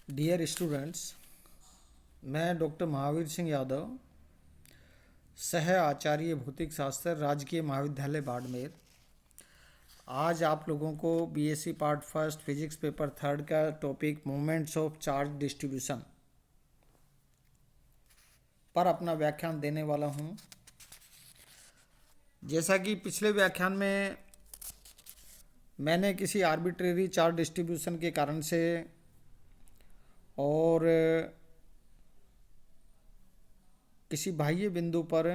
Dear students, मैं doctor Mahavir Singh Yadav, सह आचार्य भौतिक शास्त्र, राजकीय महाविद्यालय बाड़मेर। आज आप लोगों को BSc part first physics paper third का topic moments of charge distribution पर अपना व्याख्यान देने वाला हूं। जैसा कि पिछले व्याख्यान में मैंने किसी आर्बिट्रेरी चार्ज डिस्ट्रीब्यूशन के कारण से और किसी बाह्य बिंदु पर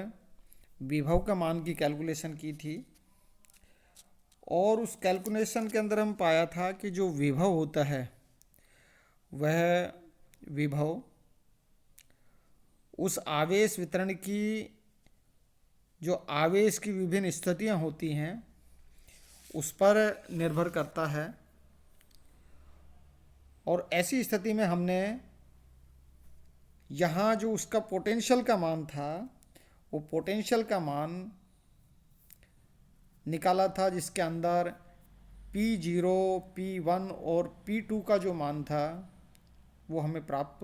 विभव का मान की कैलकुलेशन की थी, और उस कैलकुलेशन के अंदर हम पाया था कि जो विभव होता है वह विभव उस आवेश वितरण की जो आवेश की विभिन्न स्थितियां होती हैं उस पर निर्भर करता है। और ऐसी स्थिति में हमने यहाँ जो उसका पोटेंशियल का मान था वो पोटेंशियल का मान निकाला था, जिसके अंदर P0, P1 और P2 का जो मान था वो हमें प्राप्त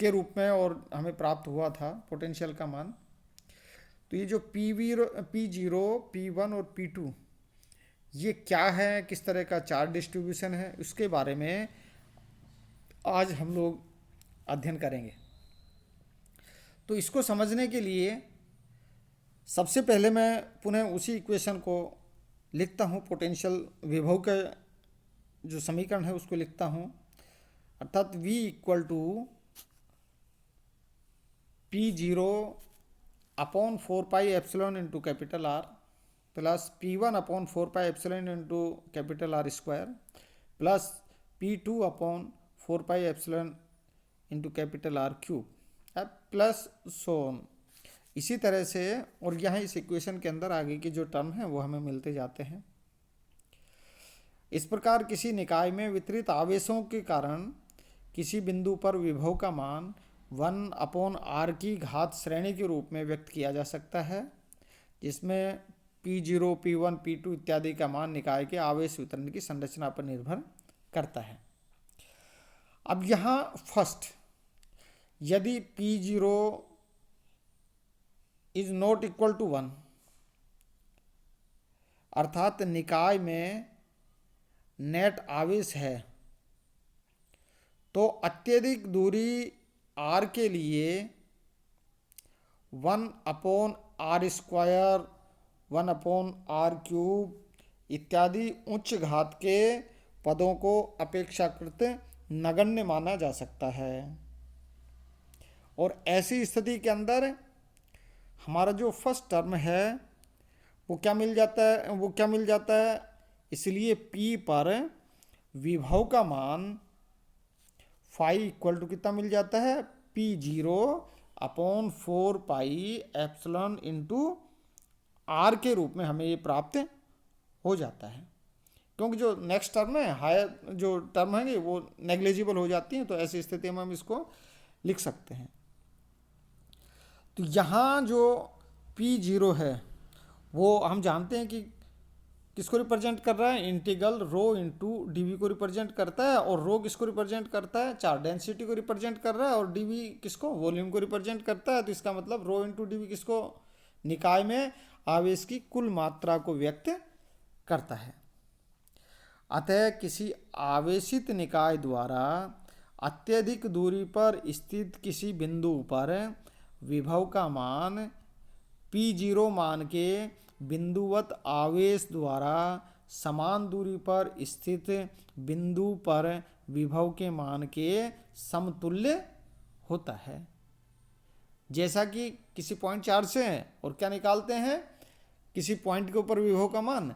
के रूप में और हमें प्राप्त हुआ था पोटेंशियल का मान। तो ये जो P0, P1 और P2 ये क्या है, किस तरह का चार्ज डिस्ट्रीब्यूशन है, उसके बारे में आज हम लोग अध्ययन करेंगे। तो इसको समझने के लिए सबसे पहले मैं पुनः उसी इक्वेशन को लिखता हूँ, पोटेंशियल विभव का जो समीकरण है उसको लिखता हूँ, अर्थात V equal to P0 upon 4 pi epsilon into capital R plus P1 upon 4 pi epsilon into capital R square plus P2 upon 4 pi epsilon into capital R cube plus so on. इसी तरह से और यहाँ इस इक्वेशन के अंदर आगे के जो टर्म हैं वो हमें मिलते जाते हैं। इस प्रकार किसी निकाय में वितरित आवेशों के कारण किसी बिंदु पर विभव का मान 1 अपॉन R की घात श्रेणी के रूप में व्यक्त किया जा सकता है, जिसमें P0, P1, P2 इत्यादि का मान निकाय के आवेश वितरण की संरचना पर निर्भर करता है। अब यहाँ फर्स्ट, यदि P0 is not equal to 1, अर्थात निकाय में नेट आवेश है, तो अत्यधिक दूरी R के लिए 1 upon R square, 1 upon R cube इत्यादि उच्च घात के पदों को अपेक्षाकृत नगण्य माना जा सकता है। और ऐसी स्थिति के अंदर हमारा जो फर्स्ट टर्म है वो क्या मिल जाता है, इसलिए P पर विभव का मान फाई इक्वल टू कितना मिल जाता है, P0 upon 4 pi epsilon into R के रूप में हमें ये प्राप्त हो जाता है। क्योंकि जो नेक्स्ट टर्म है, हायर जो टर्म है वो नेग्लिजिबल हो जाती हैं, तो ऐसी स्थिति में हम इसको लिख सकते हैं। तो यहाँ जो P0 है वो हम जानते हैं कि किसको रिप्रेजेंट कर रहा है, इंटीग्रल रो इंटू dv को रिप्रेजेंट करता है, और रो किसको रिप्रेजेंट करता है, चार्ज डेंसिटी को रिप्रेजेंट कर रहा है, और dv किसको, वॉल्यूम को रिप्रेजेंट करता है। तो इसका मतलब रो इंटू dv किसको, निकाय में आवेश की कुल मात्रा को व्यक्त करता है। अतः किसी आवेशित निकाय द्वारा अत्यधिक दूरी पर स्थित किसी बिंदु पर विभव का मान P0 मान के बिंदुवत आवेश द्वारा समान दूरी पर स्थित बिंदु पर विभव के मान के समतुल्य होता है। जैसा कि किसी पॉइंट चार्ज से हैं और क्या निकालते हैं, किसी पॉइंट के ऊपर विभव का मान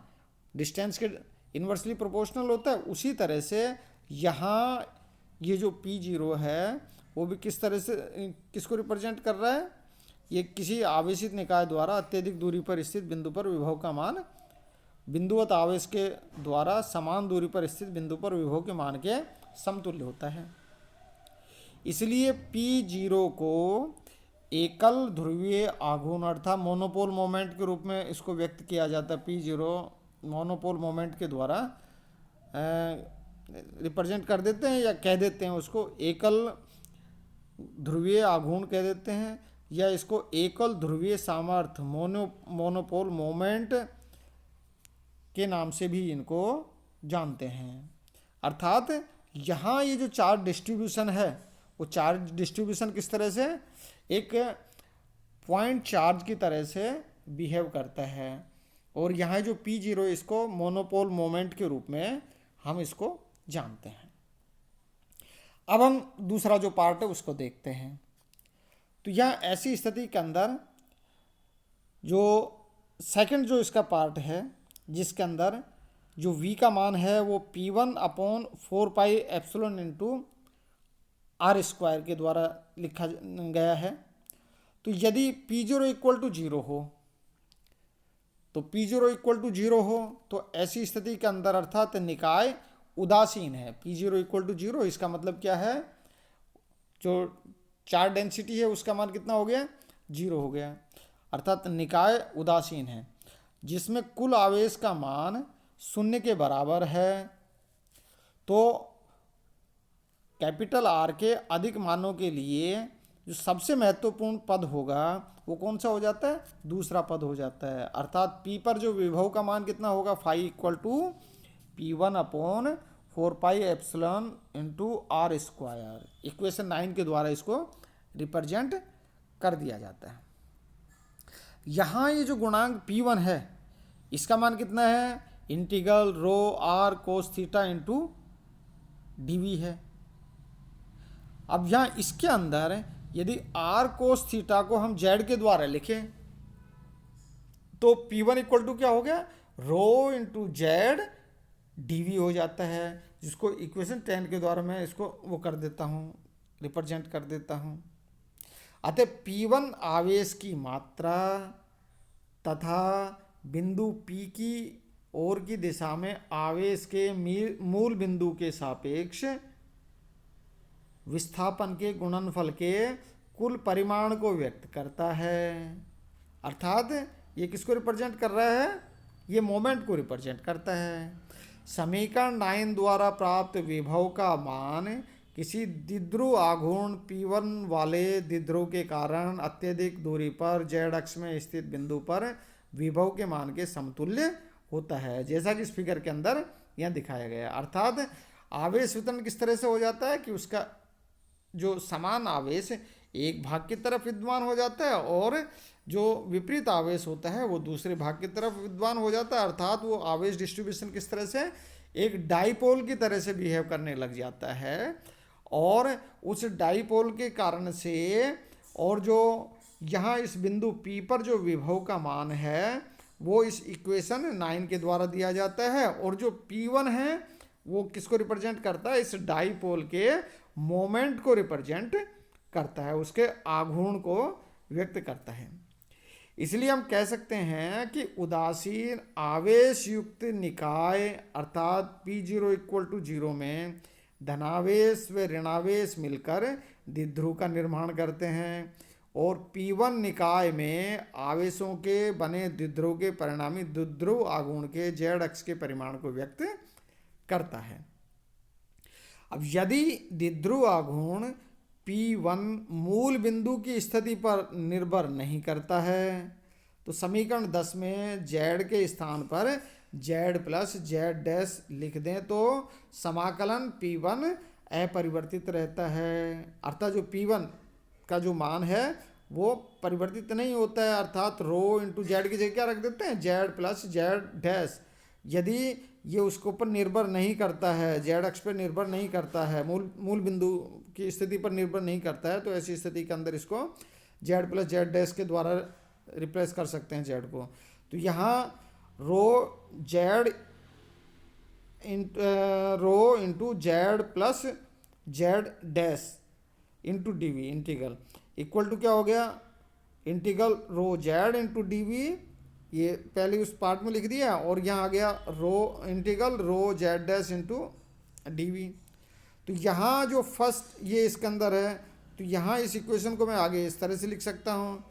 डिस्टेंस के इन्वर्सली प्रोपोर्शनल होता है, उसी तरह से यहाँ ये जो P0 है वो भी किस तरह से किसको रिप्रेजेंट कर रहा है, ये किसी आवेशित निकाय द्वारा अत्यधिक दूरी पर स्थित बिंदु पर विभव का मान बिंदुवत आवेश के द्वारा समान दूरी पर स्थित बिंदु पर विभव के मान के समतुल्य होता है। इसलिए P0 को एकल ध्रुवीय आघूर्ण अर्थात मोनोपोल मोमेंट के रूप में इसको व्यक्त किया जाता है। P0 मोनोपोल मोमेंट के द्वारा रिप्रेजेंट कर देते हैं या कह देते हैं उसको एकल ध्रुवीय आघूर्ण कह देते हैं, या इसको एकल ध्रुवीय सामर्थ्य मोनोपोल मोमेंट के नाम से भी इनको जानते हैं। अर्थात यहाँ ये जो चार्ज डिस्ट्रीब्यूशन है वो चार्ज डिस्ट्रीब्यूशन किस तरह से एक पॉइंट चार्ज की तरह से बिहेव करता है, और यहाँ जो P0 इसको मोनोपोल मोमेंट के रूप में हम इसको जानते हैं। अब हम दूसरा जो पार्ट है उसको देखते हैं। तो यहाँ ऐसी स्थिति के अंदर जो सेकंड जो इसका पार्ट है जिसके अंदर जो V का मान है वो P1/4πε इंटू r² के द्वारा लिखा गया है। तो यदि P0 इक्वल टू 0 हो तो ऐसी स्थिति के अंदर अर्थात निकाय उदासीन है। P0 इक्वल टू 0 इसका मतलब क्या है, जो चार्ज डेंसिटी है उसका मान कितना हो गया, 0 हो गया, अर्थात निकाय उदासीन है, जिसमें कुल आवेश का मान 0 के बराबर है। तो कैपिटल R के अधिक मानों के लिए जो सबसे महत्वपूर्ण पद होगा वो कौन सा हो जाता है, दूसरा पद हो जाता है। अर्थात P पर जो विभव का मान कितना होगा, phi equal to P1/4πε into r²। Equation 9 के द्वारा इसको रिप्रेजेंट कर दिया जाता है। यहाँ ये जो गुणांक P1 है इसका मान कितना है, इंटीग्रल रो r cos theta into dv है। अब यहाँ इसके अंदर यदि r cos थीटा को हम z के द्वारा लिखें तो P1 इक्वल टू क्या हो गया, रो इंटू जेड dv हो जाता है, जिसको इक्वेशन 10 के द्वारा मैं इसको वो कर देता हूँ, रिप्रेजेंट कर देता हूँ। अतः P1 आवेश की मात्रा तथा बिंदु P की ओर की दिशा में आवेश के मूल बिंदु के सापेक्ष विस्थापन के गुणनफल के कुल परिमाण को व्यक्त करता है। अर्थात ये किसको रिप्रेजेंट कर रहा है, ये मोमेंट को रिप्रेजेंट करता है। समीकरण 9 द्वारा प्राप्त विभव का मान किसी द्विध्रुव आघूर्ण P1 वाले द्विध्रुव के कारण अत्यधिक दूरी पर z अक्ष में स्थित बिंदु पर विभव के मान के समतुल्य होता है, जैसा कि इस फिगर के अंदर यह दिखाया गया। अर्थात आवेश वितरण किस तरह से हो जाता है कि उसका जो समान आवेश एक भाग की तरफ विद्यमान हो जाता है और जो विपरीत आवेश होता है वो दूसरे भाग की तरफ विद्यमान हो जाता है। अर्थात वो आवेश डिस्ट्रीब्यूशन किस तरह से एक डाइपोल की तरह से बिहेव करने लग जाता है, और उस डाइपोल के कारण से और जो यहाँ इस बिंदु P पर जो विभव का मान है वो इस इक्वेशन 9 के द्वारा दिया जाता है, और जो P1 है वो किसको रिप्रेजेंट करता है, इस डाइपोल के मोमेंट को रिप्रेजेंट करता है, उसके आघूर्ण को व्यक्त करता है। इसलिए हम कह सकते हैं कि उदासीन आवेश युक्त निकाय अर्थात P0 इक्वल टू 0 में धनावेश व ऋणावेश मिलकर द्विध्रुव का निर्माण करते हैं, और P1 निकाय में आवेशों के बने द्विध्रुव के परिणामी द्विध्रुव आघूर्ण के z अक्ष के परिमाण को व्यक्त करता है। अब यदि द्विध्रुव आघूर्ण P1 मूल बिंदु की स्थिति पर निर्भर नहीं करता है तो समीकरण 10 में z के स्थान पर z प्लस z डैश लिख दें तो समाकलन P1 अपरिवर्तित रहता है। अर्थात जो P1 का जो मान है वो परिवर्तित नहीं होता है, अर्थात रो इंटू जेड की जगह क्या रख देते हैं, z प्लस z डैश। यदि ये उसके ऊपर निर्भर नहीं करता है, z अक्ष पर निर्भर नहीं करता है, मूल बिंदु की स्थिति पर निर्भर नहीं करता है, तो ऐसी स्थिति के अंदर इसको z प्लस z डैश के द्वारा रिप्लेस कर सकते हैं z को। तो यहाँ rho into z plus z dash into d integral equal to क्या हो गया, integral rho Z into d, ये पहले उस पार्ट में लिख दिया, और यहाँ आ गया integral rho Z dash into D. तो यहाँ जो फर्स्ट ये इसके अंदर है, तो यहाँ इस इक्वेशन को मैं आगे इस तरह से लिख सकता हूँ,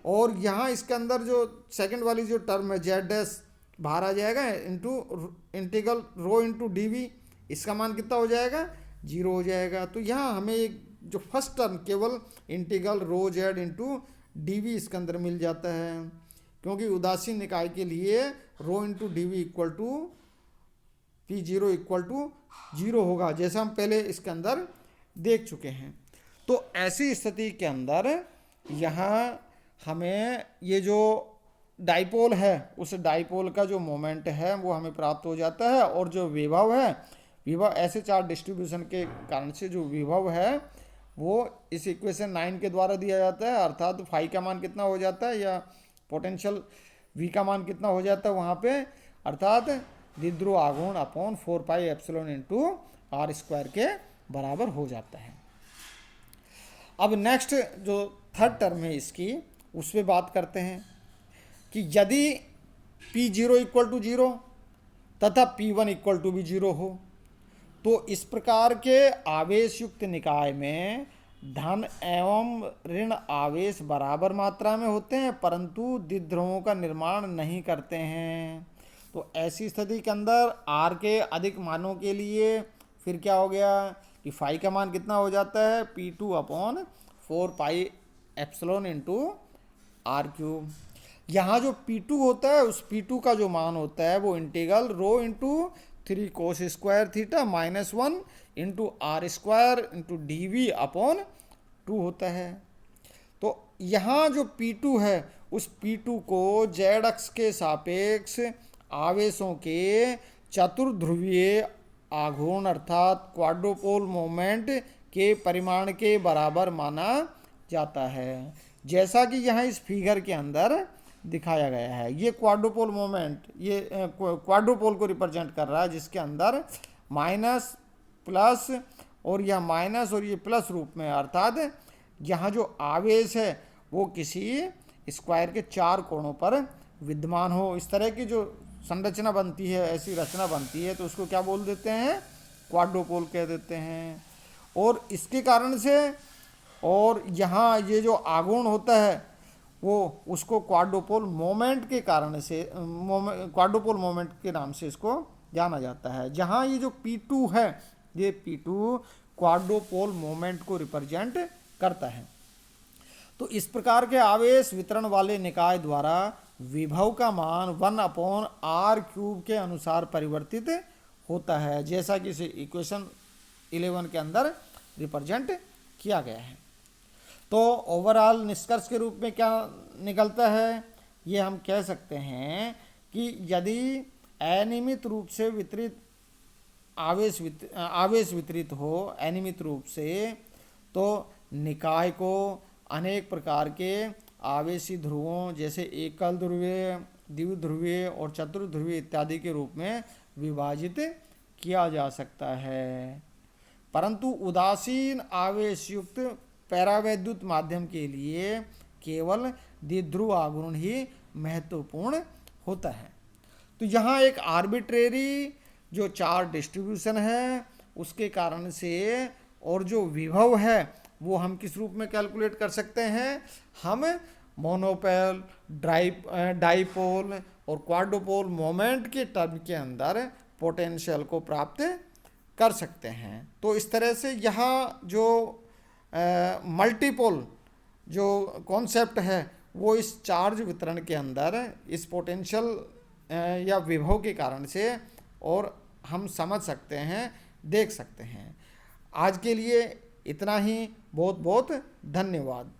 और यहाँ इसके अंदर जो सेकंड वाली जो टर्म है जेड डैश बाहर आ जाएगा into integral rho into D V, इसका मान कितना हो जाएगा, 0 हो जाएगा। तो यहाँ हमें एक जो फर्स्ट टर्म केवल integral rho Z into D V इसके अंदर मिल जाता है, क्योंकि उदासीन निकाय के लिए rho into D V equal to P zero equal to 0 होगा, जैसा हम पहले इसके अंदर देख चुके हैं। तो ऐसी स्थिति के अंदर यहाँ हमें ये जो डाइपोल है उस डाइपोल का जो मोमेंट है वो हमें प्राप्त हो जाता है, और जो विभव है, विभव ऐसे चार्ज डिस्ट्रीब्यूशन के कारण से जो विभव है वो इस इक्वेशन 9 के द्वारा दिया जाता है, अर्थात फाई का मान कितना हो जाता है या पोटेंशियल वी का मान कितना हो जाता है वहाँ पे, अर्थात द्विध्रुव आघूर्ण upon 4 pi epsilon into R square के बराबर हो जाता है। अब नेक्स्ट जो थर्ड टर्म है इसकी, उस पर बात करते हैं कि यदि P0 इक्वल टू 0 तथा P1 इक्वल टू भी 0 हो, तो इस प्रकार के आवेश युक्त निकाय में धन एवं ऋण आवेश बराबर मात्रा में होते हैं, परंतु द्विध्रुवों का निर्माण नहीं करते हैं। तो ऐसी स्थिति के अंदर R के अधिक मानों के लिए फिर क्या हो गया कि फाई का मान कितना हो जाता है, P2 upon 4 pi epsilon into R cube. यहाँ जो P2 होता है उस P2 का जो मान होता है वो integral rho into 3 cos square theta minus 1 into R square into D V upon 2 होता है। तो यहाँ जो P2 है उस P2 को जेड अक्ष के सापेक्ष आवेशों के चतुर्ध्रुवीय आघूर्ण अर्थात क्वाड्रोपोल मोमेंट के परिमाण के बराबर माना जाता है, जैसा कि यहाँ इस फिगर के अंदर दिखाया गया है। ये क्वाड्रोपोल मोमेंट, ये क्वाड्रोपोल को रिप्रेजेंट कर रहा है, जिसके अंदर माइनस प्लस और यह माइनस और ये प्लस रूप में, अर्थात यहाँ जो आवेश है वो किसी स्क्वायर के 4 कोणों पर विद्यमान हो। इस तरह की जो संरचना बनती है, ऐसी रचना बनती है, तो उसको क्या बोल देते हैं, क्वाड्रोपोल कह देते हैं। और इसके कारण से, और यहाँ ये जो आघूर्ण होता है वो उसको क्वाड्रोपोल मोमेंट के कारण से, क्वाड्रोपोल मोमेंट के नाम से इसको जाना जाता है। जहाँ ये जो P2 है, ये P2 क्वाड्रोपोल मोमेंट को रिप्रेजेंट करता है। तो इस प्रकार के आवेश वितरण वाले निकाय द्वारा विभव का मान 1 अपॉन आर क्यूब के अनुसार परिवर्तित होता है, जैसा कि इसे इक्वेशन 11 के अंदर रिप्रेजेंट किया गया है। तो ओवरऑल निष्कर्ष के रूप में क्या निकलता है, ये हम कह सकते हैं कि यदि अनियमित रूप से वितरित आवेश वितरित हो अनियमित रूप से, तो निकाय को अनेक प्रकार के आवेशी ध्रुवों जैसे एकल ध्रुवीय, द्विध्रुवीय और चतुर्ध्रुवीय इत्यादि के रूप में विभाजित किया जा सकता है, परंतु उदासीन आवेश युक्त पैरावैद्युत माध्यम के लिए केवल द्विध्रुव आघूर्ण ही महत्वपूर्ण होता है। तो यहाँ एक आर्बिट्रेरी जो चार्ज डिस्ट्रीब्यूशन है उसके कारण से, और जो विभव है वो हम किस रूप में कैलकुलेट कर सकते हैं, हम मोनोपोल, डाइपोल और क्वाड्रोपोल मोमेंट के टर्म के अंदर पोटेंशियल को प्राप्त कर सकते हैं। तो इस तरह से यहाँ जो मल्टीपोल जो कॉन्सेप्ट है वो इस चार्ज वितरण के अंदर इस पोटेंशियल या विभव के कारण से और हम समझ सकते हैं, देख सकते हैं। आज के लिए इतना ही, बहुत बहुत धन्यवाद।